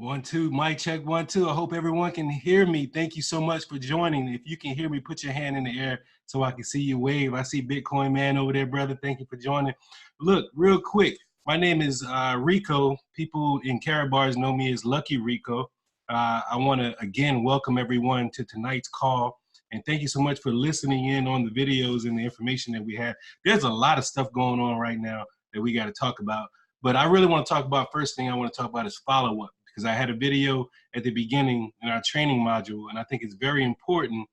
1, 2, mic check, 1, 2. I hope everyone can hear me. Thank you so much for joining. If you can hear me, put your hand in the air so I can see you wave. I see Bitcoin Man over there, brother. Thank you for joining. Look, real quick, my name is Rico. People in KaratBars know me as Lucky Rico. I want to, again, welcome everyone to tonight's call. And thank you so much for listening in on the videos and the information that we have. There's a lot of stuff going on right now that we got to talk about. But I really want to talk about, first thing I want to talk about is follow-up. Because I had a video at the beginning in our training module, and I think it's very important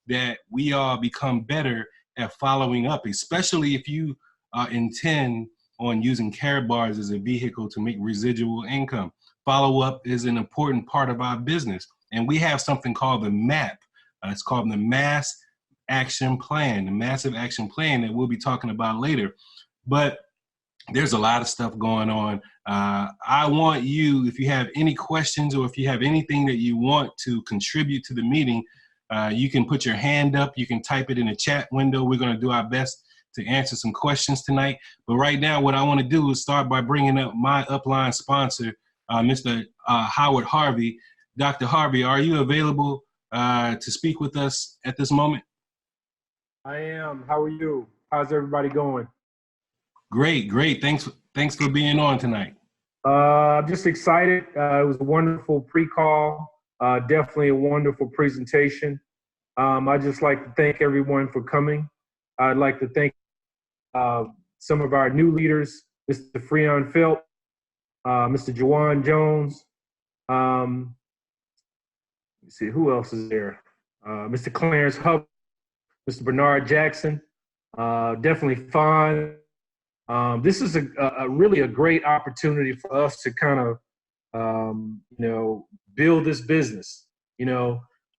that we all become better at following up, especially if you intend on using KaratBars as a vehicle to make residual income. Follow-up is an important part of our business, and we have something called the MAP. It's called the Mass Action Plan, the Massive Action Plan that we'll be talking about later. But there's a lot of stuff going on. I want you, if you have any questions or if you have anything that you want to contribute to the meeting, you can put your hand up. You can type it in the chat window. We're going to do our best to answer some questions tonight. But right now, what I want to do is start by bringing up my upline sponsor, Mr. Howard Harvey. Dr. Harvey, are you available to speak with us at this moment? I am. How are you? How's everybody going? Great, great. Thanks for being on tonight. I'm just excited. It was a wonderful pre-call. Definitely a wonderful presentation. I'd just like to thank everyone for coming. I'd like to thank some of our new leaders, Mr. Freon Phelps, Mr. Jawan Jones. Let's see, who else is there? Mr. Clarence Hubbard, Mr. Bernard Jackson. Definitely fun. This is really a great opportunity for us to kind of, build this business. I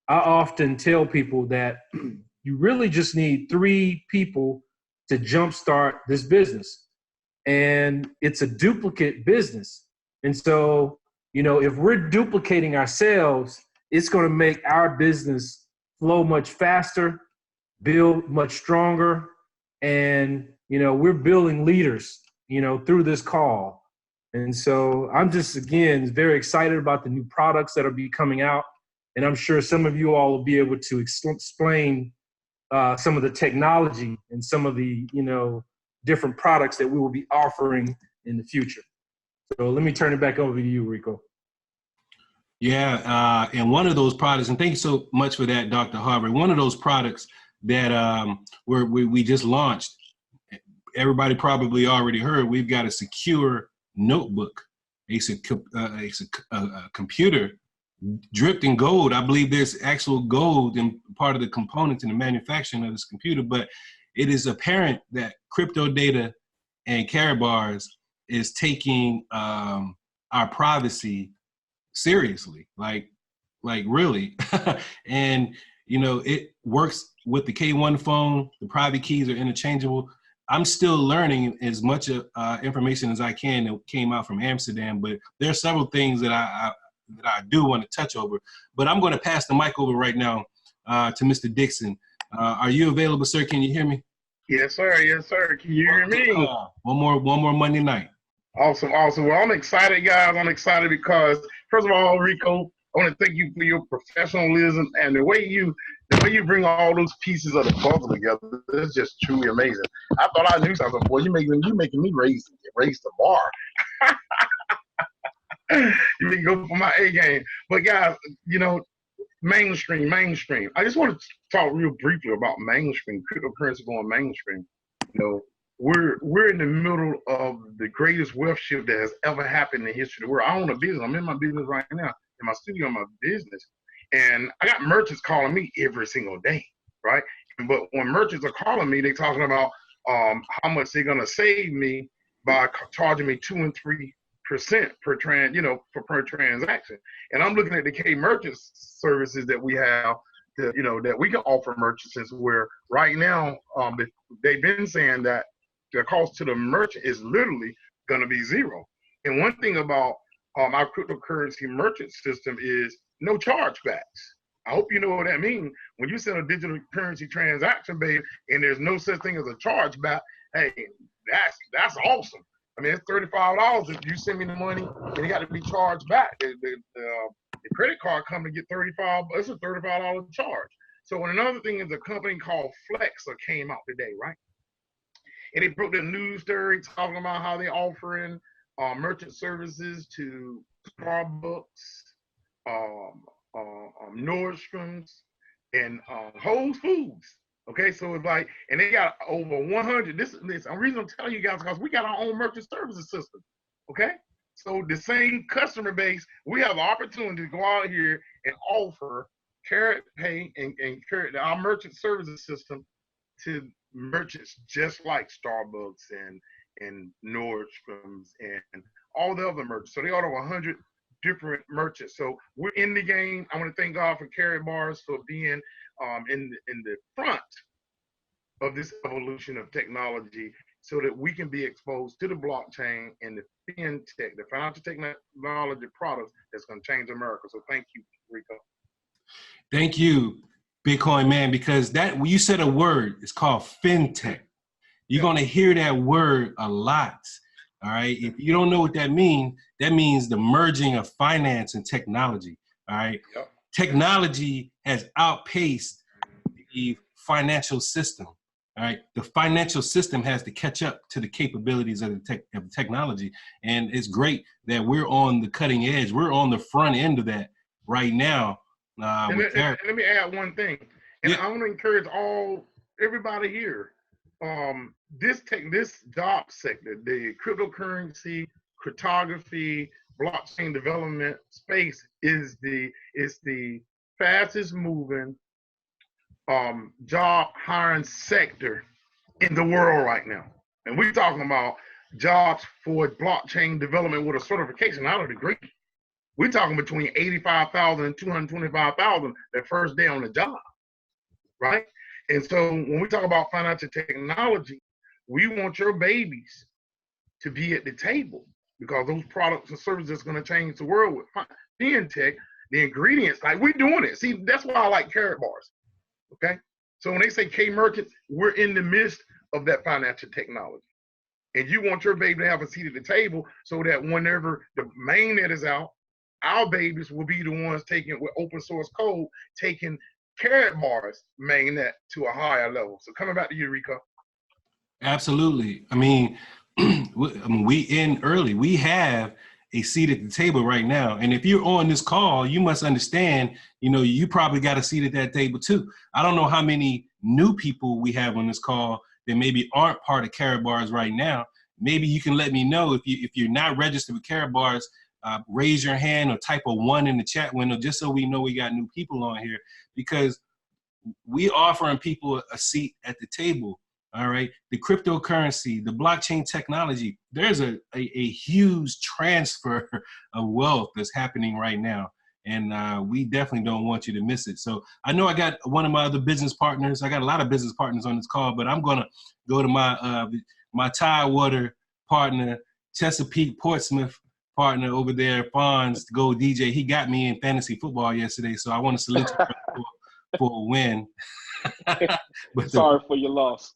often tell people that you really just need 3 people to jumpstart this business. And it's a duplicate business. And so, if we're duplicating ourselves, it's going to make our business flow much faster, build much stronger, and we're building leaders, through this call. And so I'm just, again, very excited about the new products that will be coming out. And I'm sure some of you all will be able to explain some of the technology and some of the, different products that we will be offering in the future. So let me turn it back over to you, Rico. Yeah, and one of those products, and thank you so much for that, Dr. Harvey. One of those products that we just launched, everybody probably already heard, we've got a secure notebook, a computer dripped in gold. I believe there's actual gold in part of the components in the manufacturing of this computer, but it is apparent that crypto data and KaratBars is taking our privacy seriously, like really. And, it works with the K1 phone. The private keys are interchangeable. I'm still learning as much information as I can that came out from Amsterdam, but there are several things that I do want to touch over. But I'm going to pass the mic over right now to Mr. Dixon. Are you available, sir? Can you hear me? Yes, sir. Yes, sir. Can you hear me? One more Monday night. Awesome, awesome. Well, I'm excited, guys. I'm excited because, first of all, Rico, I want to thank you for your professionalism and the way you bring all those pieces of the puzzle together. It's just truly amazing. I thought I knew something. Boy, you making me raise the bar. You can go for my A game. But guys, mainstream. I just want to talk real briefly about mainstream, cryptocurrency going mainstream. We're in the middle of the greatest wealth shift that has ever happened in the history of the world. I own a business. I'm in my business right now, in my studio, in my business. And I got merchants calling me every single day, right? But when merchants are calling me, they're talking about how much they're going to save me by charging me 2 and 3% per transaction. And I'm looking at the K merchants services that we have, that we can offer merchants, where right now they've been saying that the cost to the merchant is literally going to be 0. And one thing about our cryptocurrency merchant system is no chargebacks. I hope you know what that means. When you send a digital currency transaction, babe, and there's no such thing as a chargeback, hey, that's awesome. I mean, it's $35 if you send me the money, and it got to be charged back. The credit card company get $35. It's a $35 charge. So another thing is a company called Flexa came out today, right? And they broke the news story talking about how they're offering merchant services to Starbucks, Nordstrom's, and Whole Foods. Okay, so it's like, and they got over 100. This the reason I'm telling you guys because we got our own merchant services system. Okay, so the same customer base, we have the opportunity to go out here and offer KaratPay and Karat, our merchant services system to merchants just like Starbucks and Nordstrom's and all the other merchants. So they got over 100 different merchants. So we're in the game. I want to thank God for KaratBars for being in the front of this evolution of technology so that we can be exposed to the blockchain and the fintech, the financial technology products that's going to change America. So thank you, Rico. Thank you, Bitcoin man, because that when you said a word, it's called fintech. You're going to hear that word a lot. All right. If you don't know what that means the merging of finance and technology. All right. Yep. Technology has outpaced the financial system. All right. The financial system has to catch up to the capabilities of the technology. And it's great that we're on the cutting edge. We're on the front end of that right now. And let me add one thing. And yeah. I want to encourage everybody here. This job sector, the cryptocurrency, cryptography, blockchain development space is the fastest moving job hiring sector in the world right now. And we're talking about jobs for blockchain development with a certification, not a degree. We're talking between 85,000 and 225,000 the first day on the job, right? And so when we talk about financial technology, we want your babies to be at the table because those products and services are going to change the world with fintech, the ingredients. Like we're doing it. See, that's why I like KaratBars. Okay. So when they say K merchants, we're in the midst of that financial technology. And you want your baby to have a seat at the table so that whenever the mainnet is out, our babies will be the ones taking with open source code, taking KaratBars mainnet to a higher level. So coming back to you, Rico. Absolutely. I mean, we in early. We have a seat at the table right now. And if you're on this call, you must understand, you probably got a seat at that table too. I don't know how many new people we have on this call that maybe aren't part of KaratBars right now. Maybe you can let me know if you're not registered with KaratBars. Raise your hand or type a 1 in the chat window just so we know we got new people on here, because we offering people a seat at the table. All right. The cryptocurrency, the blockchain technology, there's a huge transfer of wealth that's happening right now. And we definitely don't want you to miss it. So I know I got one of my other business partners. I got a lot of business partners on this call, but I'm going to go to my Tidewater partner, Chesapeake Portsmouth partner over there, Fonz, Go DJ. He got me in fantasy football yesterday, so I want to salute you for a win. But sorry for your loss.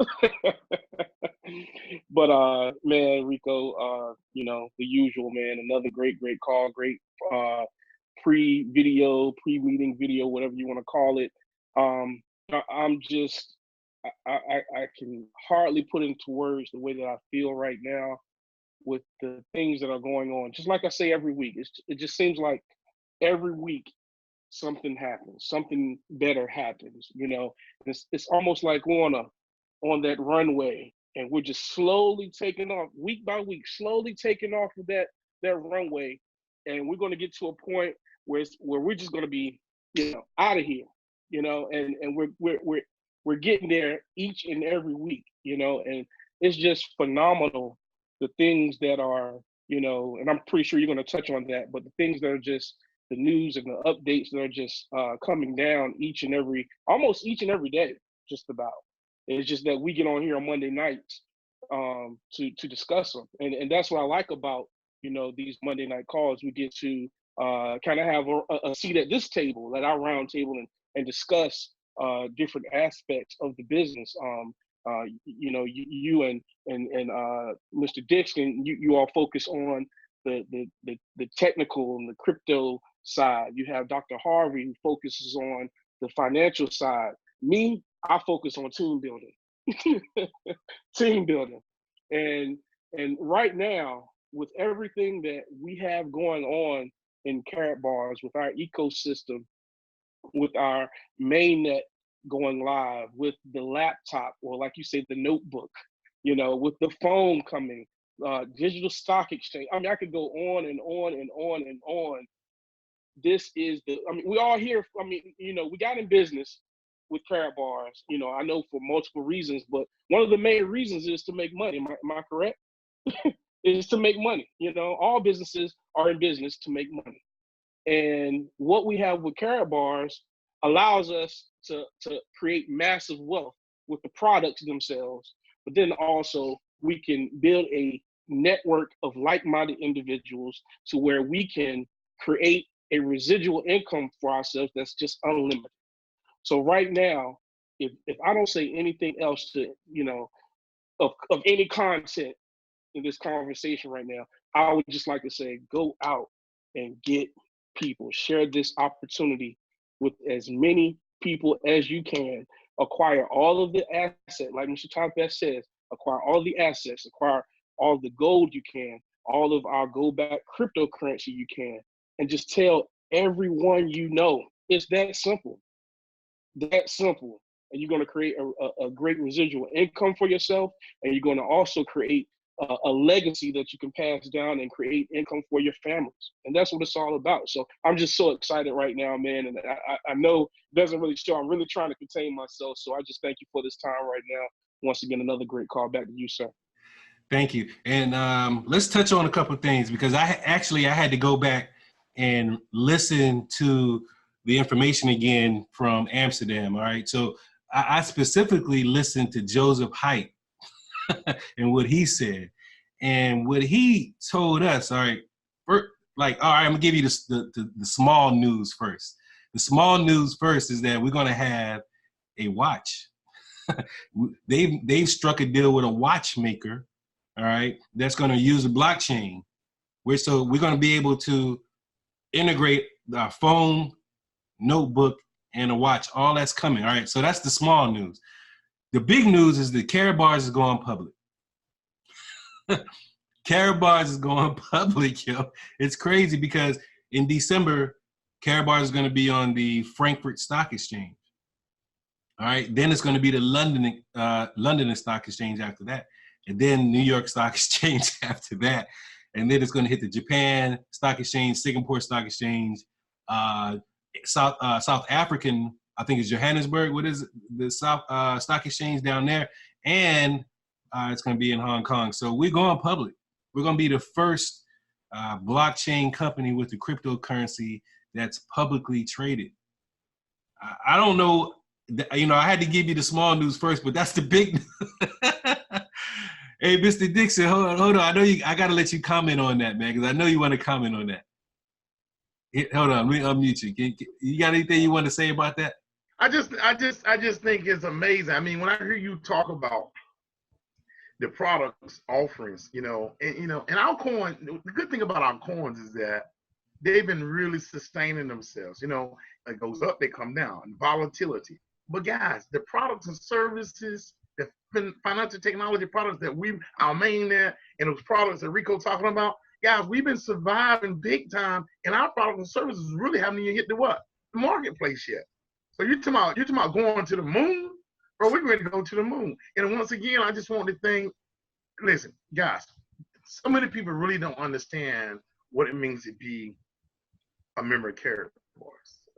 But man, Rico, the usual, man. Another great call, great pre-meeting video, whatever you want to call it. I'm just, I can hardly put into words the way that I feel right now with the things that are going on. Just like I say every week, it just seems like every week something happens, something better happens. It's almost like we're on that runway, and we're just slowly taking off, week by week, slowly taking off of that runway, and we're going to get to a point where we're just going to be, out of here, and we're getting there each and every week, and it's just phenomenal. The things that are, and I'm pretty sure you're going to touch on that, but the things that are just the news and the updates that are just coming down almost each and every day, just about. It's just that we get on here on Monday nights to discuss them. And that's what I like about, these Monday night calls. We get to kind of have a seat at this table, at our round table, and discuss different aspects of the business. You know, you and Mr. Dixon, you all focus on the technical and the crypto side. You have Dr. Harvey, who focuses on the financial side. Me, I focus on team building. Team building. And right now, with everything that we have going on in KaratBars, with our ecosystem, with our mainnet going live, with the laptop, or like you say, the notebook, you know, with the phone coming, digital stock exchange. I mean, I could go on and on and on and on. This is I mean, we all here, I mean, you know, we got in business with KaratBars, you know, I know for multiple reasons, but one of the main reasons is to make money. Am I correct? Is to make money. You know, all businesses are in business to make money. And what we have with KaratBars allows us to create massive wealth with the products themselves, but then also we can build a network of like-minded individuals to where we can create a residual income for ourselves that's just unlimited. So right now, if I don't say anything else to, you know, of any content in this conversation right now, I would just like to say, go out and get people, share this opportunity with as many people as you can, acquire all of the assets, like Mr. Topaz says, acquire all the assets, acquire all the gold you can, all of our gold back cryptocurrency you can, and just tell everyone you know. It's that simple. That simple. And you're going to create a great residual income for yourself, and you're going to also create a legacy that you can pass down and create income for your families. And that's what it's all about. So I'm just so excited right now, man. And I know it doesn't really show. I'm really trying to contain myself. So I just thank you for this time right now. Once again, another great call back to you, sir. Thank you. And let's touch on a couple of things, because I had to go back and listen to the information again from Amsterdam. All right. So I specifically listened to Joseph Haidt and what he said, and what he told us. All right. I'm gonna give you the small news first. The small news first is that we're gonna have a watch. They've struck a deal with a watchmaker, all right, that's gonna use a blockchain. We're gonna be able to integrate our phone, notebook, and a watch. All that's coming. All right. So that's the small news. The big news is that KaratBars is going public. KaratBars is going public, yo. It's crazy, because in December, KaratBars is going to be on the Frankfurt Stock Exchange. All right. Then it's going to be the London Stock Exchange after that, and then New York Stock Exchange after that, and then it's going to hit the Japan Stock Exchange, Singapore Stock Exchange, South African, I think it's Johannesburg. What is it? The South Stock Exchange down there, and it's going to be in Hong Kong. So we're going public. We're going to be the first blockchain company with the cryptocurrency that's publicly traded. I don't know, you know, I had to give you the small news first, but that's the big news. Hey, Mr. Dixon, hold on. I got to let you comment on that, man, because I know you want to comment on that. Hold on, let me unmute you. You got anything you want to say about that? I just think it's amazing. I mean, when I hear you talk about the products offerings, and our coin, the good thing about our coins is that they've been really sustaining themselves. It goes up, they come down, and volatility. But guys, the products and services, the financial technology products that our mainnet, and those products that Rico talking about, guys, we've been surviving big time, and our products and services really haven't even hit the marketplace yet. So you're talking about going to the moon, bro? We're ready to go to the moon. And once again, I just want to think, listen, guys, so many people really don't understand what it means to be a member of KaratBars.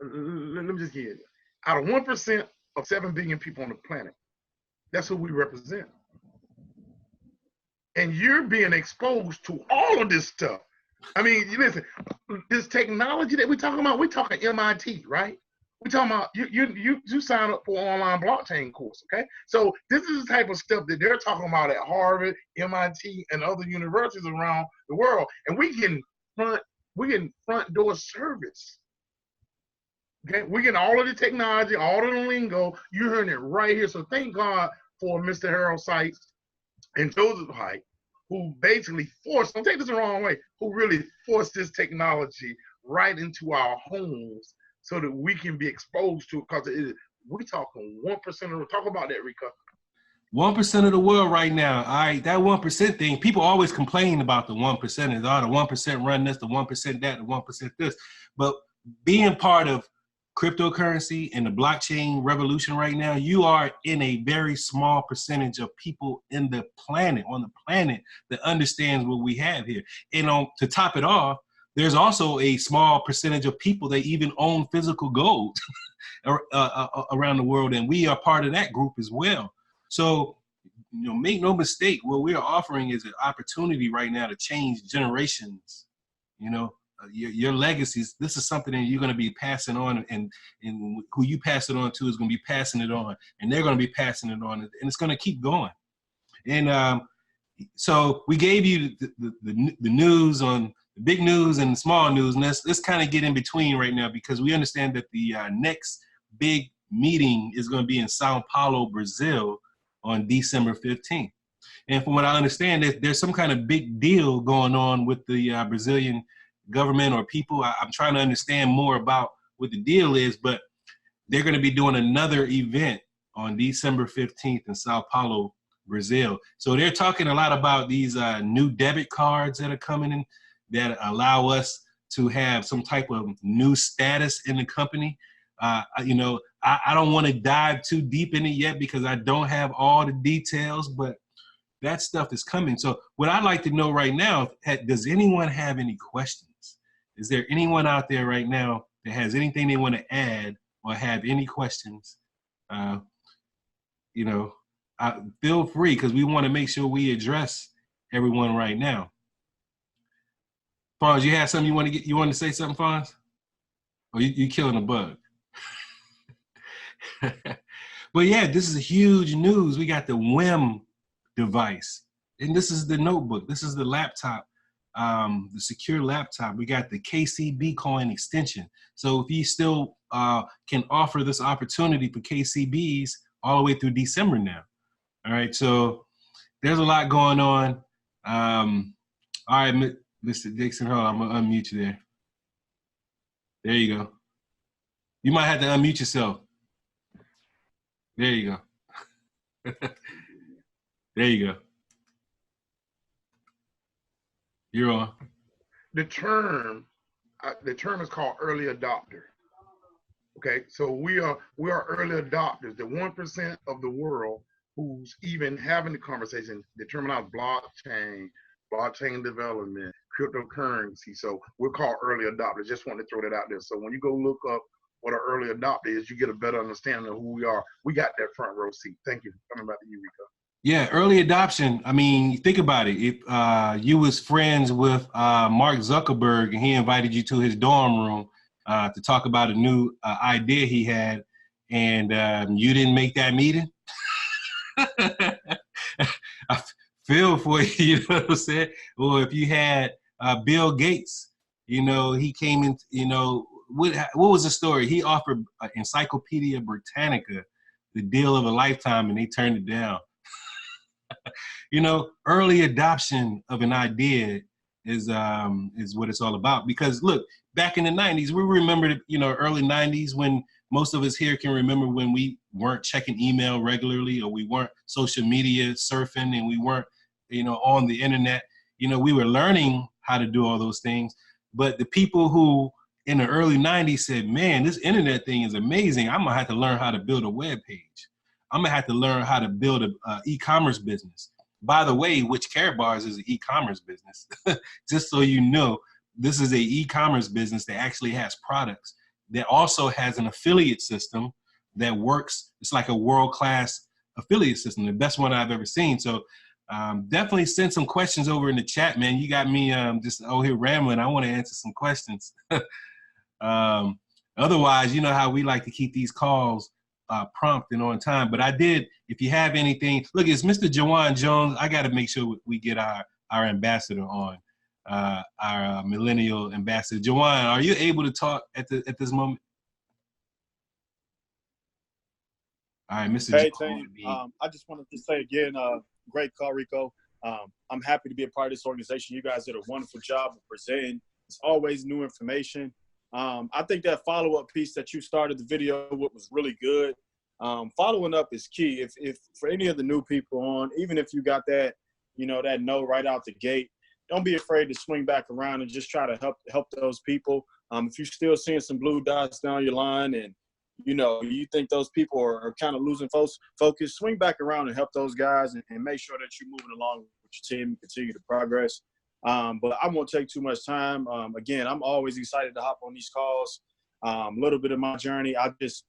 Let me just give you, out of 1% of 7 billion people on the planet, that's who we represent. And you're being exposed to all of this stuff. I mean, listen, this technology that we're talking MIT, right? We're talking about you sign up for an online blockchain course, okay? So this is the type of stuff that they're talking about at Harvard, MIT, and other universities around the world. And we can front door service. Okay, we're getting all of the technology, all of the lingo. You're hearing it right here. So thank God for Mr. Harald Seiz and Joseph Hite, who basically forced, don't take this the wrong way, who really forced this technology right into our homes so that we can be exposed to it, because we're talking 1% talk about that, Rico. 1% of the world right now. All right, that 1% thing, people always complain about the 1%. Oh, the 1% run this, the 1% that, the 1% this. But being part of cryptocurrency and the blockchain revolution right now, you are in a very small percentage of people on the planet that understands what we have here. And to top it off, there's also a small percentage of people that even own physical gold around the world, and we are part of that group as well. So, make no mistake, what we are offering is an opportunity right now to change generations, your legacies. This is something that you're going to be passing on, and who you pass it on to is going to be passing it on, and they're going to be passing it on, and it's going to keep going. And so we gave you the news on the big news and the small news, and let's kind of get in between right now, because we understand that the next big meeting is going to be in Sao Paulo, Brazil, on December 15th. And from what I understand, there's some kind of big deal going on with the Brazilian government or people. I'm trying to understand more about what the deal is, but they're going to be doing another event on December 15th in Sao Paulo, Brazil. So they're talking a lot about these new debit cards that are coming in that allow us to have some type of new status in the company. I don't want to dive too deep in it yet because I don't have all the details, but that stuff is coming. So what I'd like to know right now, does anyone have any questions? Is there anyone out there right now that has anything they want to add or have any questions? Feel free, because we want to make sure we address everyone right now. Fonz, you have something you want to say something, Fonz? Or you killing a bug? But yeah, this is huge news. We got the WIM device, and this is the notebook. This is the laptop, the secure laptop. We got the KCB coin extension. So if you still can offer this opportunity for KCBs all the way through December now. All right, so there's a lot going on. All right, Mr. Dixon, hold on, I'm gonna unmute you there. There you go. You might have to unmute yourself. There you go. There you go. You're on. The term is called early adopter. Okay, so we are early adopters. The 1% of the world who's even having the conversation, the terminology blockchain development, cryptocurrency. So we're called early adopters. Just want to throw that out there. So when you go look up what an early adopter is, you get a better understanding of who we are. We got that front row seat. Thank you. Coming back to you, Rico. Yeah, early adoption. I mean, think about it. If you was friends with Mark Zuckerberg and he invited you to his dorm room to talk about a new idea he had, and you didn't make that meeting, I feel for you, you know what I'm saying? Or if you had Bill Gates, he came in, what was the story? He offered Encyclopedia Britannica the deal of a lifetime, and they turned it down. Early adoption of an idea is what it's all about. Because look, back in the 90s, we remember early 90s, when most of us here can remember when we weren't checking email regularly, or we weren't social media surfing, and we weren't on the internet. We were learning how to do all those things. But the people who in the early 90s said, man, this internet thing is amazing. I'm gonna have to learn how to build a web page. I'm gonna have to learn how to build a e-commerce business. By the way, which KaratBars is an e-commerce business. Just so you know, this is a e-commerce business that actually has products, that also has an affiliate system that works. It's like a world-class affiliate system, the best one I've ever seen. So definitely send some questions over in the chat, man. You got me just over here rambling. I want to answer some questions. Otherwise, you know how we like to keep these calls prompt and on time. But I did, if you have anything, look, it's Mr. Jawan Jones. I got to make sure we get our ambassador on, our millennial ambassador. Jawan, are you able to talk at this moment? All right, Mr. Hey, Jones. team. I just wanted to say again, great call, Rico. I'm happy to be a part of this organization. You guys did a wonderful job of presenting. It's always new information. I think that follow-up piece that you started the video with was really good. Following up is key. If for any of the new people on, even if you got that, that no right out the gate, don't be afraid to swing back around and just try to help those people. If you're still seeing some blue dots down your line and you think those people are kind of losing focus, swing back around and help those guys and make sure that you're moving along with your team and continue to progress. But I won't take too much time. Again, I'm always excited to hop on these calls. A little bit of my journey, I just,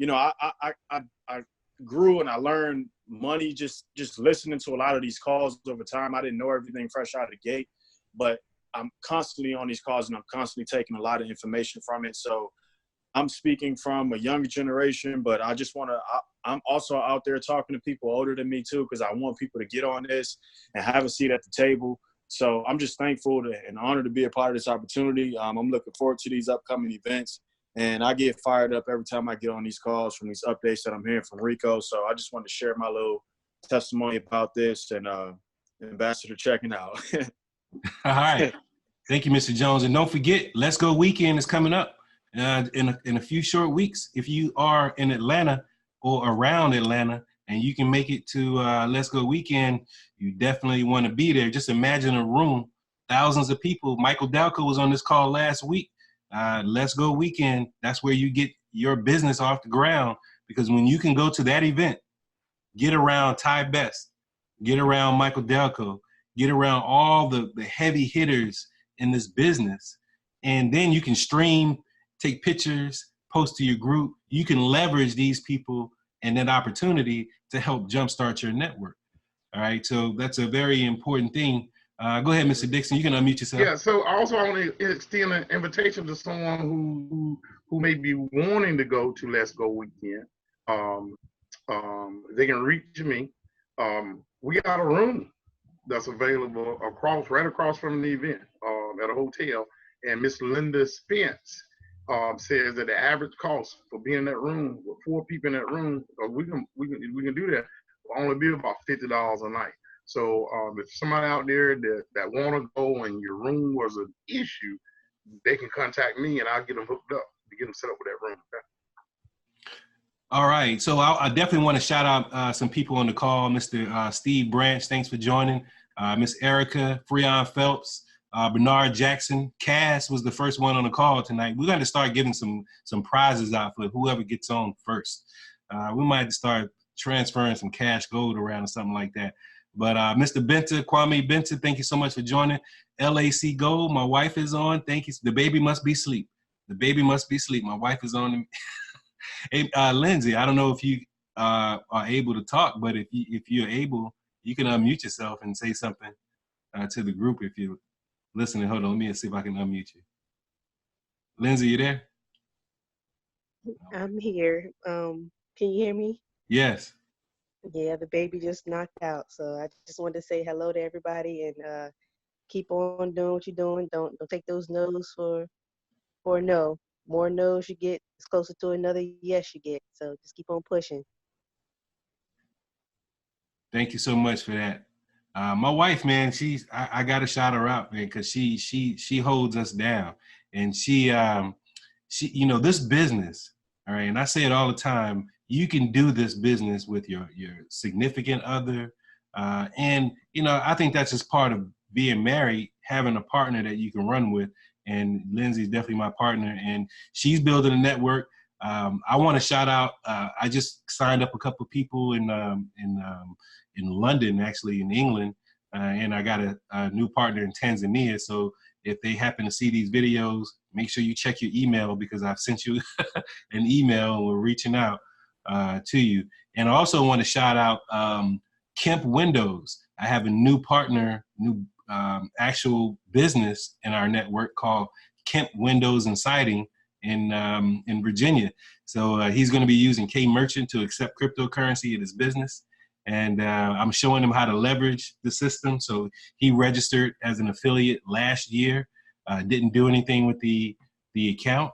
I grew and I learned money just listening to a lot of these calls over time. I didn't know everything fresh out of the gate, but I'm constantly on these calls and I'm constantly taking a lot of information from it. So I'm speaking from a younger generation, but I just want to, I'm also out there talking to people older than me too, because I want people to get on this and have a seat at the table. So I'm just thankful and honored to be a part of this opportunity. I'm looking forward to these upcoming events, and I get fired up every time I get on these calls from these updates that I'm hearing from Rico. So I just want to share my little testimony about this and Ambassador checking out. All right. Thank you, Mr. Jones. And don't forget, Let's Go Weekend is coming up in a few short weeks. If you are in Atlanta or around Atlanta and you can make it to Let's Go Weekend, you definitely want to be there. Just imagine a room, thousands of people. Michael Dalcoe was on this call last week. Let's Go Weekend, that's where you get your business off the ground, because when you can go to that event, get around Ty Best, get around Michael Dalcoe, get around all the heavy hitters in this business, and then you can stream, take pictures, post to your group. You can leverage these people and that opportunity to help jumpstart your network. All right, so that's a very important thing. Go ahead, Mr. Dixon. You can unmute yourself. Yeah, so also I want to extend an invitation to someone who may be wanting to go to Let's Go Weekend. They can reach me. We got a room that's available right across from the event at a hotel. And Miss Linda Spence says that the average cost for being in that room with 4 people in that room, we can do that, will only be about $50 a night. So if somebody out there that want to go and your room was an issue, they can contact me and I'll get them hooked up to get them set up with that room. Okay? All right, so I definitely want to shout out some people on the call. Mr. Steve Branch, thanks for joining. Miss Erica, Freon Phelps, Bernard Jackson. Cass was the first one on the call tonight. We're going to start giving some prizes out for whoever gets on first. We might start transferring some CashGold around or something like that. But Mr. Benta, Kwame Benta, thank you so much for joining. LAC Gold, my wife is on. Thank you. The baby must be asleep. The baby must be asleep. My wife is on. Hey, Lindsay, I don't know if you are able to talk, but if you're able, you can unmute yourself and say something to the group if you're listening. Hold on, let me see if I can unmute you. Lindsay, you there? I'm here. Can you hear me? Yes. Yeah, the baby just knocked out. So I just wanted to say hello to everybody and keep on doing what you're doing. Don't take those no's for a no. More no's you get, it's closer to another yes you get. So just keep on pushing. Thank you so much for that. My wife, man, I gotta shout her out, man, because she holds us down, and she this business, all right, and I say it all the time. You can do this business with your significant other, and I think that's just part of being married, having a partner that you can run with. And Lindsay's definitely my partner, and she's building a network. I want to shout out. I just signed up a couple of people in London, actually in England, and I got a new partner in Tanzania. So if they happen to see these videos, make sure you check your email, because I've sent you an email and we're reaching out to you. And I also want to shout out Kemp Windows. I have a new partner, actual business in our network called Kemp Windows and Siding in Virginia. So he's going to be using K-Merchant to accept cryptocurrency in his business. And I'm showing him how to leverage the system. So he registered as an affiliate last year, didn't do anything with the account.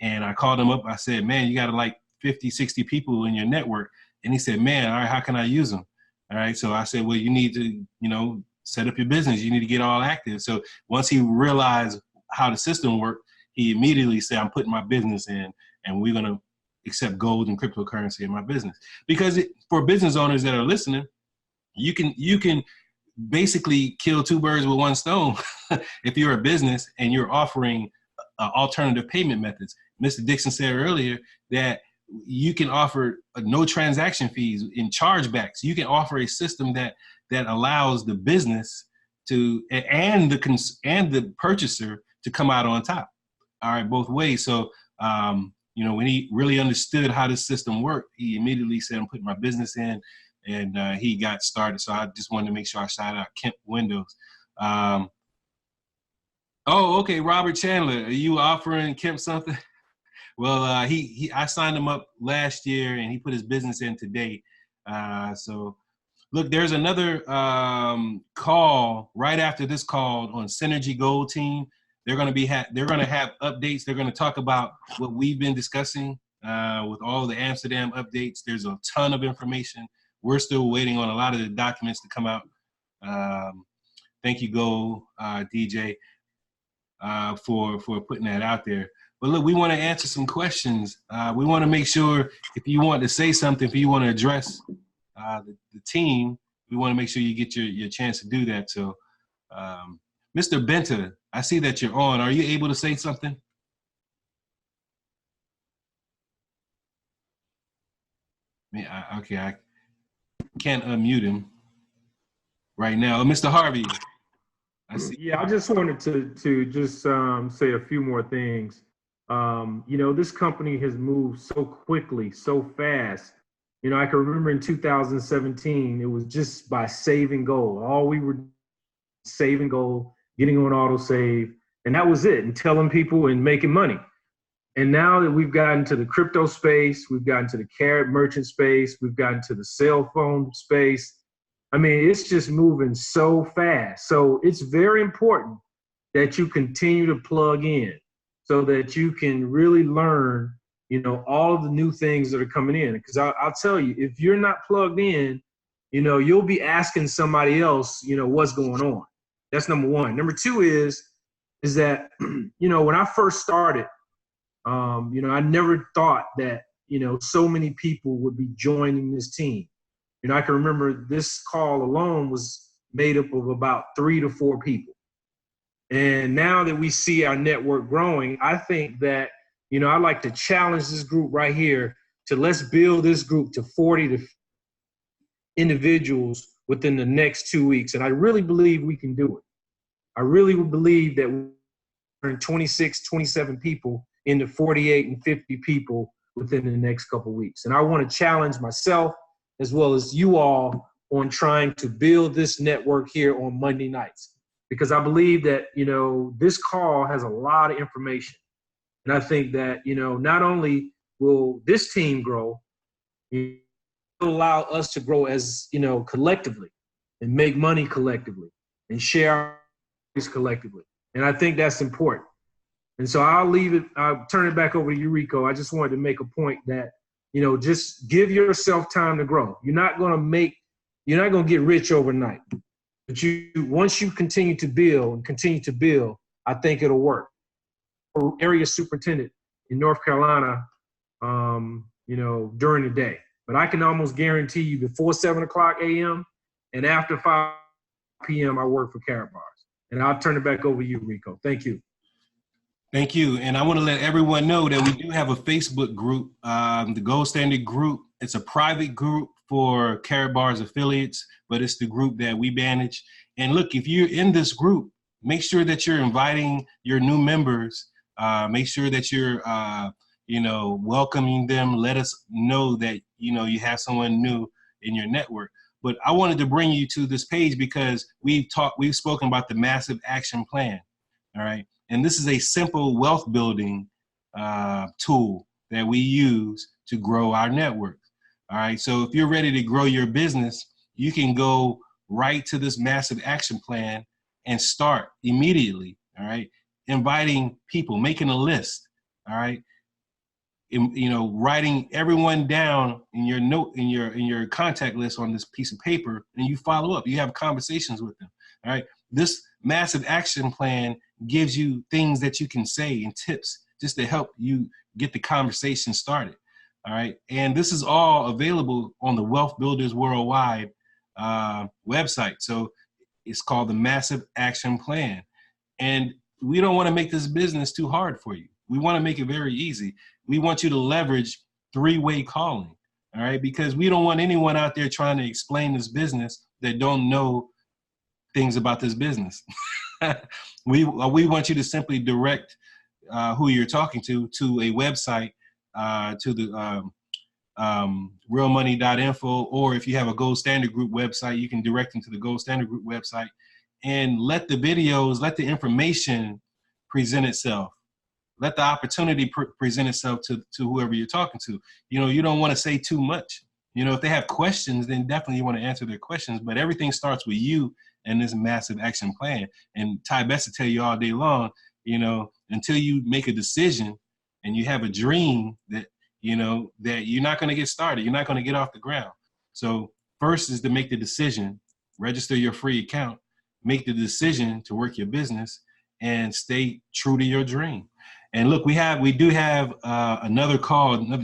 And I called him up. I said, man, you got like 50, 60 people in your network. And he said, man, all right, how can I use them? All right. So I said, well, you need to, you know, set up your business. You need to get all active. So once he realized how the system worked, he immediately said, I'm putting my business in, and we're going to accept gold and cryptocurrency in my business. Because for business owners that are listening, you can basically kill two birds with one stone if you're a business and you're offering alternative payment methods. Mr. Dixon said earlier that you can offer no transaction fees in chargebacks. You can offer a system that allows the business to and the purchaser to come out on top. All right, both ways. So you know, when he really understood how this system worked, he immediately said, I'm putting my business in, and he got started. So I just wanted to make sure I shout out Kemp Windows. Oh, okay, Robert Chandler, are you offering Kemp something? Well, I signed him up last year, and he put his business in today. So look, there's another call right after this call on Synergy Gold Team. They're going to have updates. They're going to talk about what we've been discussing with all the Amsterdam updates. There's a ton of information. We're still waiting on a lot of the documents to come out. Thank you, Go DJ, for putting that out there. But look, we want to answer some questions. We want to make sure if you want to say something, if you want to address the team, we want to make sure you get your chance to do that. So, Mr. Benta, I see that you're on. Are you able to say something? Okay, I can't unmute him right now. Mr. Harvey, I see. Yeah, I just wanted to just say a few more things. You know, this company has moved so quickly, so fast. You know, I can remember in 2017, it was just by saving gold. All we were saving gold, getting on autosave, and that was it, and telling people and making money. And now that we've gotten to the crypto space, we've gotten to the Karat merchant space, we've gotten to the cell phone space. I mean, it's just moving so fast. So it's very important that you continue to plug in so that you can really learn, you know, all of the new things that are coming in. Because I'll tell you, if you're not plugged in, you know, you'll be asking somebody else, you know, what's going on. That's number one. Number two is that, you know, when I first started, you know, I never thought that, you know, so many people would be joining this team. You know, I can remember this call alone was made up of about 3 to 4 people. And now that we see our network growing, I think that, you know, I'd like to challenge this group right here to let's build this group to 40 to 50 individuals within the next 2 weeks. And I really believe we can do it. I really believe that we're 26, 27 people into 48 and 50 people within the next couple of weeks. And I want to challenge myself as well as you all on trying to build this network here on Monday nights. Because I believe that, you know, this call has a lot of information. And I think that, you know, not only will this team grow, it will allow us to grow as, you know, collectively and make money collectively and share our collectively. And I think that's important. And so I'll turn it back over to you, Rico. I just wanted to make a point that, you know, just give yourself time to grow. You're not going to get rich overnight. But once you continue to build, I think it'll work. Area superintendent in North Carolina, you know, during the day. But I can almost guarantee you before 7 o'clock a.m. and after 5 p.m. I work for KaratBars. And I'll turn it back over to you, Rico. Thank you. Thank you. And I want to let everyone know that we do have a Facebook group, the Gold Standard Group. It's a private group for KaratBars affiliates, but it's the group that we manage. And look, if you're in this group, make sure that you're inviting your new members. Make sure that you're, you know, welcoming them. Let us know that, you know, you have someone new in your network. But I wanted to bring you to this page because we've spoken about the massive action plan. All right. And this is a simple wealth building tool that we use to grow our network. All right. So if you're ready to grow your business, you can go right to this massive action plan and start immediately. All right. Inviting people, making a list. All right. writing everyone down in your note, in your contact list on this piece of paper, and you follow up. You have conversations with them. All right. This massive action plan gives you things that you can say and tips just to help you get the conversation started. All right. And this is all available on the Wealth Builders Worldwide website. So it's called the Massive Action Plan. And we don't want to make this business too hard for you. We want to make it very easy. We want you to leverage three-way calling. All right. Because we don't want anyone out there trying to explain this business that don't know things about this business. We want you to simply direct who you're talking to a website, to the realmoney.info, or if you have a Gold Standard Group website, you can direct them to the Gold Standard Group website, and let the videos, let the information present itself. Let the opportunity present itself to whoever you're talking to. You don't want to say too much. If they have questions, then definitely you want to answer their questions, but everything starts with you and this massive action plan. And Ty Best will tell you all day long, until you make a decision and you have a dream that, that you're not going to get started, you're not going to get off the ground. So first is to make the decision, register your free account, make the decision to work your business, and stay true to your dream. And look, we do have another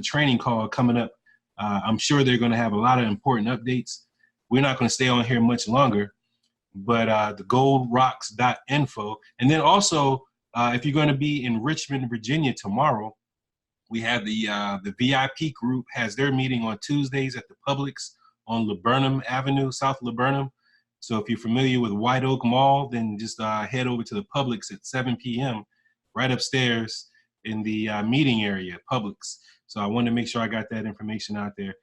training call coming up. I'm sure they're going to have a lot of important updates. We're not going to stay on here much longer, but the goldrocks.info. And then also, if you're going to be in Richmond, Virginia tomorrow, we have the VIP group has their meeting on Tuesdays at the Publix on Laburnum Avenue, South Laburnum. So if you're familiar with White Oak Mall, then just head over to the Publix at 7 p.m. right upstairs in the meeting area, Publix. So I wanted to make sure I got that information out there.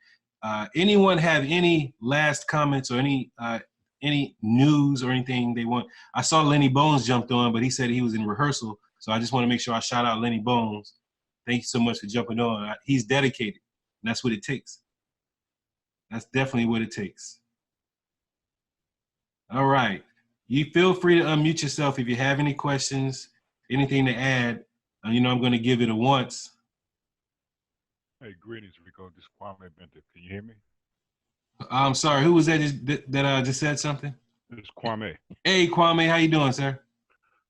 Anyone have any last comments or any news or anything they want? I saw Lenny Bones jumped on, but he said he was in rehearsal. So I just want to make sure I shout out Lenny Bones. Thank you so much for jumping on. He's dedicated. And that's what it takes. That's definitely what it takes. All right. You feel free to unmute yourself if you have any questions, anything to add. I'm going to give it a once. Hey, greetings, Rico. This is Kwame Benter. Can you hear me? I'm sorry. Who was that just said something? This is Kwame. Hey, Kwame. How you doing, sir?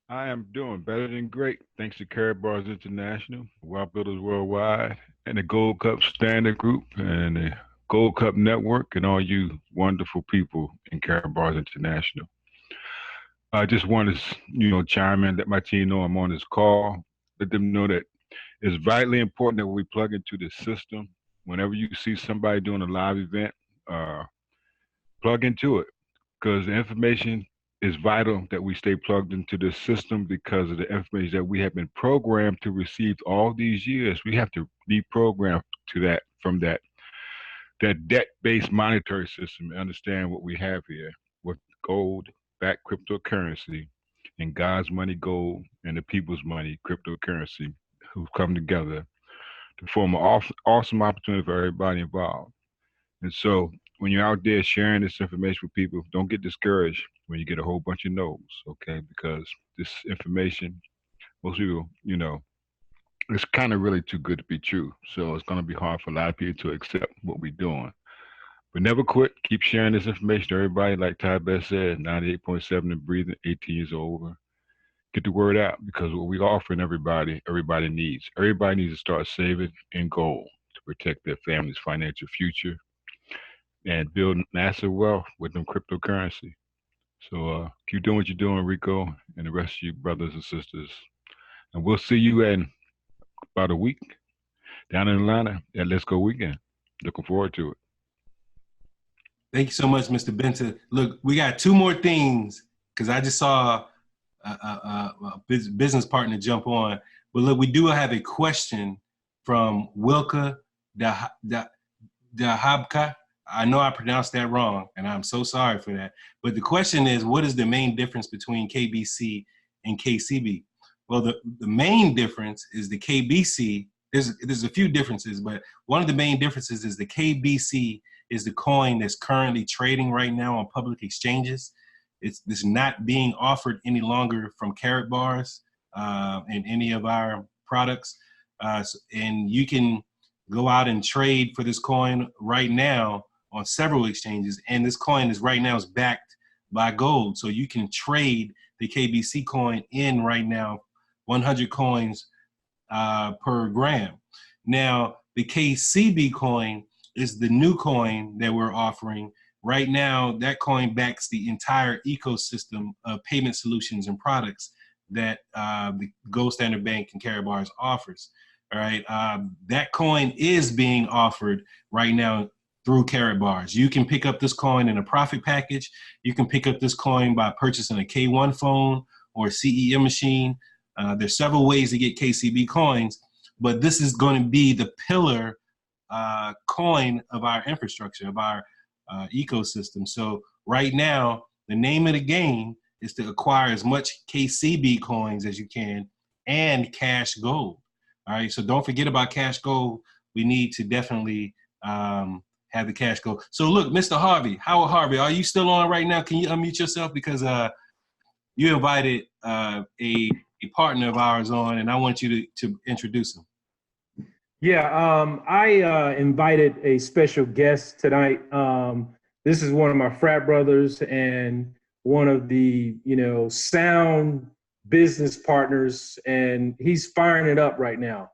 I am doing better than great. Thanks to KaratBars International, Wealth Builders Worldwide, and the Gold Cup Standard Group, and the Gold Cup Network, and all you wonderful people in KaratBars International. I just want to, chime in, let my team know I'm on this call. Let them know that it's vitally important that we plug into the system. Whenever you see somebody doing a live event, plug into it, because the information is vital that we stay plugged into the system because of the information that we have been programmed to receive all these years. We have to deprogram to that, from that debt-based monetary system, and understand what we have here with gold-backed cryptocurrency and God's money, gold, and the people's money, cryptocurrency, who've come together to form an awesome opportunity for everybody involved. And so when you're out there sharing this information with people, don't get discouraged when you get a whole bunch of no's, okay? Because this information, most people, it's kind of really too good to be true. So it's going to be hard for a lot of people to accept what we're doing. But never quit. Keep sharing this information to everybody. Like Ty Best said, 98.7 and breathing, 18 years over. Get the word out, because what we're offering everybody needs. Everybody needs to start saving in gold to protect their family's financial future and build massive wealth with them cryptocurrency. So keep doing what you're doing, Rico, and the rest of you brothers and sisters. And we'll see you in about a week down in Atlanta at Let's Go Weekend. Looking forward to it. Thank you so much, Mr. Benton. Look, we got two more things, because I just saw a business partner jump on. But look, we do have a question from Wilka Dahabka. I know I pronounced that wrong, and I'm so sorry for that. But the question is, what is the main difference between KBC and KCB? Well, the main difference is the KBC. There's a few differences, but one of the main differences is the KBC is the coin that's currently trading right now on public exchanges. It's not being offered any longer from KaratBars and any of our products. And you can go out and trade for this coin right now on several exchanges. And this coin is right now is backed by gold. So you can trade the KBC coin in right now, 100 coins per gram. Now, the KCB coin is the new coin that we're offering. Right now, that coin backs the entire ecosystem of payment solutions and products that the Gold Standard Bank and KaratBars offers. All right, that coin is being offered right now through KaratBars. You can pick up this coin in a profit package. You can pick up this coin by purchasing a K1 phone or a CEM machine. There's several ways to get KCB coins, but this is going to be the pillar coin of our infrastructure, of our ecosystem. So right now, the name of the game is to acquire as much KCB coins as you can and CashGold. All right, so don't forget about CashGold. We need to definitely have the CashGold. So look, Mr. Harvey, Howard Harvey, are you still on right now? Can you unmute yourself? Because you invited a partner of ours on, and I want you to introduce him. Yeah, I invited a special guest tonight. This is one of my frat brothers and one of the, sound business partners, and he's firing it up right now.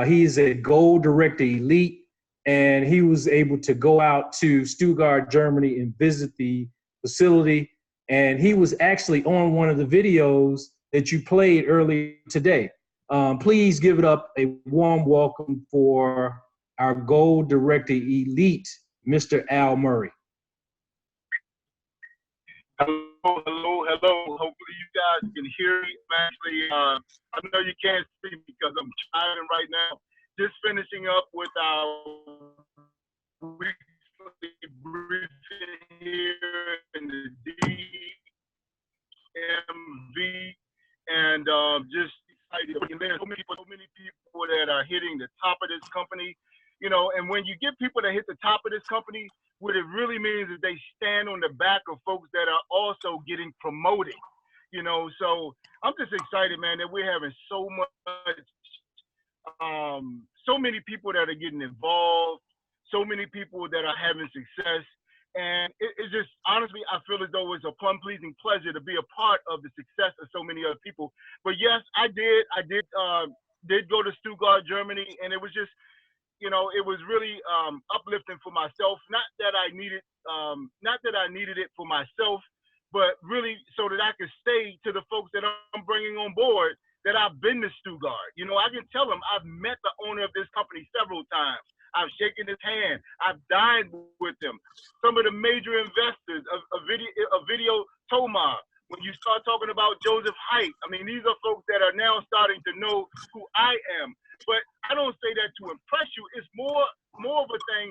He's a Gold Director Elite, and he was able to go out to Stuttgart, Germany, and visit the facility. And he was actually on one of the videos that you played earlier today. Please give it up a warm welcome for our Gold Director Elite, Mr. Al Murray. Hello. Hopefully you guys can hear me. Actually, I know you can't see me because I'm driving right now. Just finishing up with our weekly briefing here in the DMV, and just excited. And there's so many people that are hitting the top of this company, and when you get people that hit the top of this company, what it really means is they stand on the back of folks that are also getting promoted, so I'm just excited, man, that we're having so many people that are getting involved, so many people that are having success. And it's just, honestly, I feel as though it's a plum-pleasing pleasure to be a part of the success of so many other people. But yes, I did go to Stuttgart, Germany, and it was just, it was really uplifting for myself. Not that I needed it for myself, but really so that I could say to the folks that I'm bringing on board that I've been to Stuttgart. I can tell them I've met the owner of this company several times. I've shaken his hand. I've dined with him. Some of the major investors of video Tomar. When you start talking about Joseph Haidt, I mean, these are folks that are now starting to know who I am. But I don't say that to impress you. It's more of a thing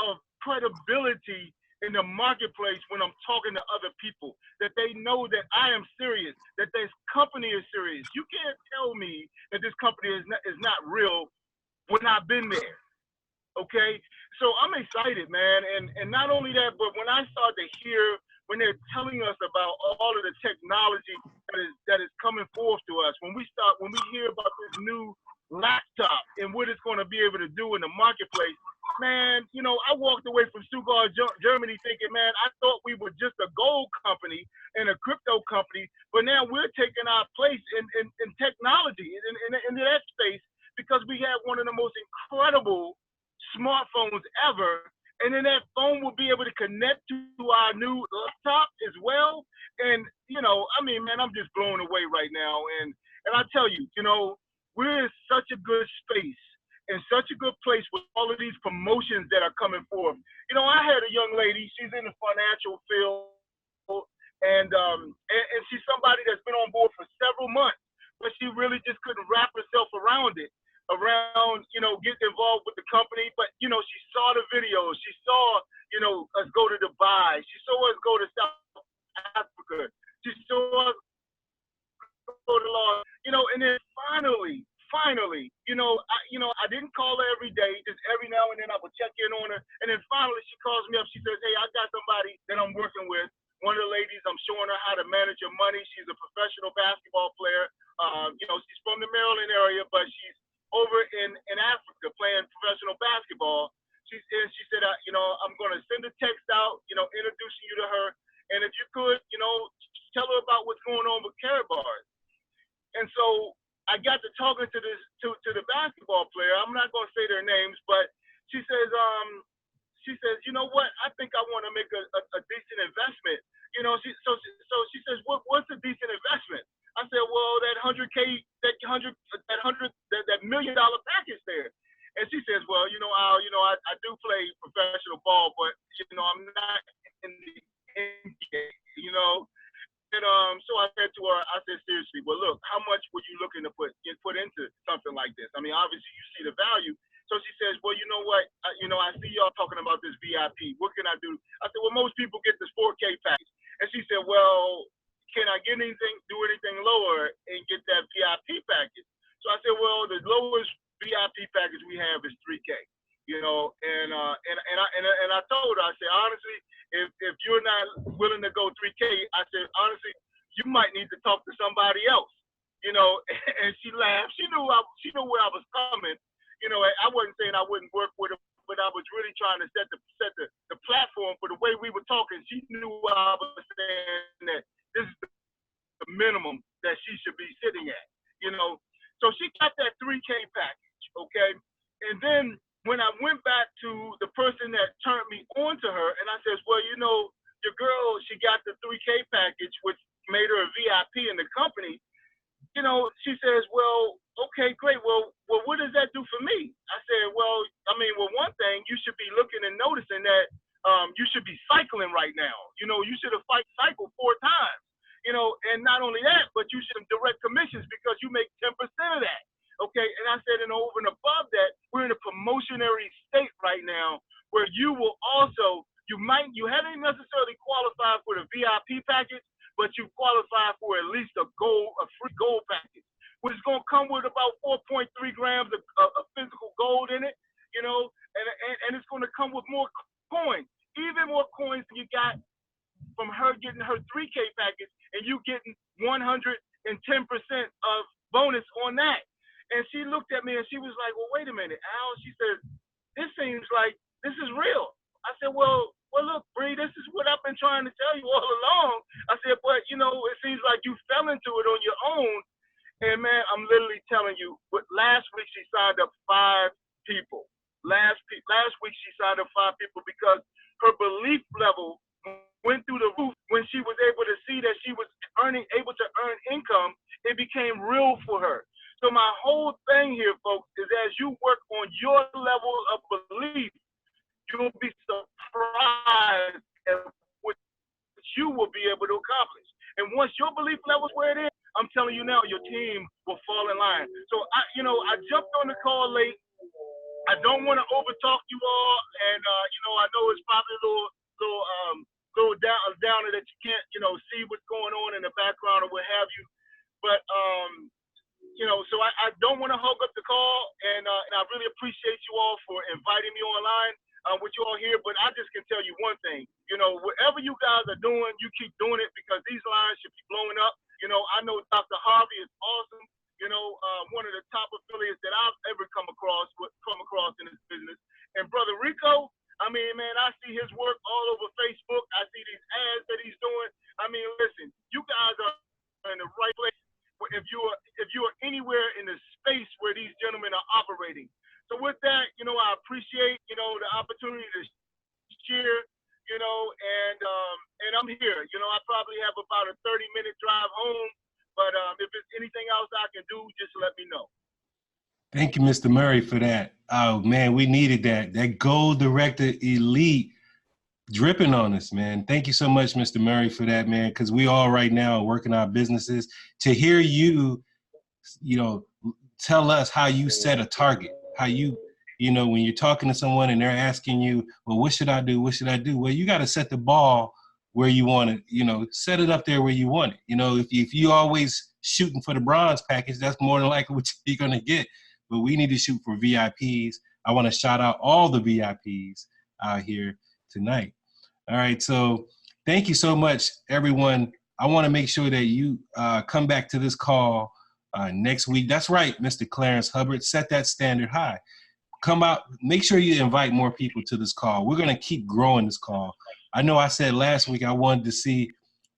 of credibility in the marketplace when I'm talking to other people, that they know that I am serious, that this company is serious. You can't tell me that this company is not real when I've been there. Okay, so I'm excited, man, and not only that, but when I start to hear when they're telling us about all of the technology that is coming forth to us, when we hear about this new laptop and what it's going to be able to do in the marketplace, man, I walked away from Stuttgart, Germany thinking, man, I thought we were just a gold company and a crypto company, but now we're taking our place in technology in that space because we have one of the most incredible smartphones ever, and then that phone will be able to connect to our new laptop as well. And I mean, man, I'm just blown away right now. And I tell you, we're in such a good space and such a good place with all of these promotions that are coming forth. I had a young lady, she's in the financial field, and she's somebody that's been on board for several months, but she really just couldn't wrap herself around getting involved with the company. But she saw the videos, she saw us go to Dubai, she saw us go to South Africa, she saw us go to law, and then finally, I didn't call her every day, just every now and then I would check in on her, and then finally she calls me up, she says, hey, I got somebody that I'm working with. One of the ladies, I'm showing her how to manage her money. She's a professional basketball player. She's from the Maryland area, but she's over in Africa playing professional basketball. She said, you know, I'm going to send a text out, you know, introducing you to her. And if you could, you know, tell her about what's going on with KaratBars. And so I got to talking to the basketball player. I'm not going to say their names, but she says, you know what? I think I want to make a decent investment. You know, so she says, what's a decent investment? I said, well, that $100K, that $1 million package there. And she says, well, you know, I do play professional ball, but you know, I'm not in the NBA, you know. And so I said to her, I said, seriously, well, look, how much were you looking to put into something like this? I mean, obviously you see the value. So she says, well, you know what? I see y'all talking about this VIP. What can I do? I said, well, most people get this 4K package. And she said, well, can I do anything lower and get that VIP package? So I said, well, the lowest VIP package we have is 3K. You know, and I told her, I said, honestly, if you're not willing to go 3K, I said, honestly, you might need to talk to somebody else. You know, and she laughed. She knew where I was coming. You know, I wasn't saying I wouldn't work with her, but I was really trying to set the platform for the way we were talking. She knew I was saying that this is the minimum that she should be sitting at. You know, so she got that 3K package, okay? And then when I went back to the person that turned me on to her, and I says, well, you know, your girl, she got the 3K package, which made her a VIP in the company. You know, she says, well, okay, great. Well, what does that do for me? I said, well, I mean, well, one thing, you should be looking and noticing that you should be cycling right now. You know, you should have cycled 4 times. You know, and not only that, but you should have direct commissions because you make 10% of that. Okay, and I said, and over and above that, we're in a promotionary state right now where you will also, you haven't necessarily qualified for the VIP package, but you qualify for at least a free gold package, which is going to come with about 4.3 grams of physical gold in it, you know, and it's going to come with more coins, even more coins than you got from her getting her 3K package and you getting 110% of bonus on that. And she looked at me and she was like, well, wait a minute, Al. She said, this seems like this is real. I said, well, look, Bree, this is what I've been trying to tell you all along. I said, but, you know, it seems like you fell into it on your own. And, man, I'm literally telling you, last week she signed up 5 people. Last week she signed up 5 people because her belief level went through the roof when she was able to see that she was able to earn income. It became real for her. So my whole thing here, folks, is as you work on your level of belief, you'll be surprised at what you will be able to accomplish. And once your belief level is where it is, I'm telling you now, your team will fall in line. So I jumped on the call late. I don't want to overtalk you all, and I know it's probably a little downer that you can't, see what's going on in the background or what have you. But so I don't want to hog up the call, and I really appreciate you all for inviting me online with you all here. But I just can tell you one thing, whatever you guys are doing, you keep doing it because these lines should be blowing up. I know Dr. Harvey is awesome. One of the top affiliates that I've ever come across in this business. And Brother Rico, I mean, man, I see his work all over Facebook. I see these ads that he's doing. I mean, listen, you guys are in the right place if you are anywhere in the space where these gentlemen are operating. So with that, I appreciate, the opportunity to share, and I'm here. I probably have about a 30-minute drive home, but if there's anything else I can do, just let me know. Thank you, Mr. Murray, for that. Oh, man, we needed that. That Gold Director Elite dripping on us, man. Thank you so much, Mr. Murray, for that, man, because we all right now are working our businesses. To hear you, tell us how you set a target, how you, when you're talking to someone and they're asking you, well, what should I do? What should I do? Well, you got to set the ball where you want it, set it up there where you want it. If you always shooting for the bronze package, that's more than likely what you're going to get. But we need to shoot for VIPs. I want to shout out all the VIPs out here tonight. All right, so thank you so much, everyone. I want to make sure that you come back to this call Next week, that's right, Mr. Clarence Hubbard, set that standard high. Come out, make sure you invite more people to this call. We're gonna keep growing this call. I know I said last week I wanted to see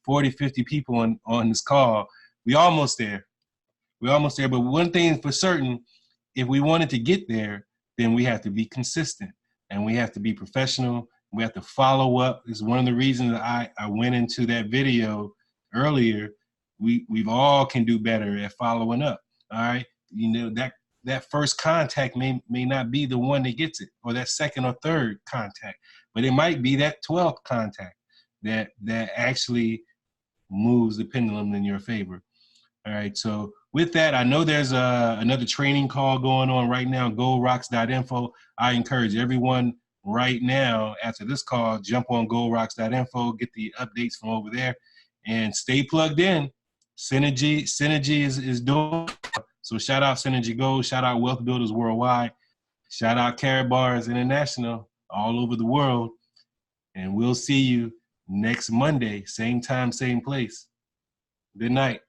40, 50 people on this call. We almost there. We're almost there, but one thing for certain, if we wanted to get there, then we have to be consistent and we have to be professional. We have to follow up. It's one of the reasons that I went into that video earlier. We've all can do better at following up. All right. You know, that first contact may not be the one that gets it, or that second or third contact, but it might be that 12th contact that actually moves the pendulum in your favor. All right. So with that, I know there's another training call going on right now, goldrocks.info. I encourage everyone right now after this call, jump on goldrocks.info, get the updates from over there, and stay plugged in. Synergy is doing. So shout out Synergy Gold, shout out Wealth Builders Worldwide, shout out KaratBars International all over the world. And we'll see you next Monday, same time, same place. Good night.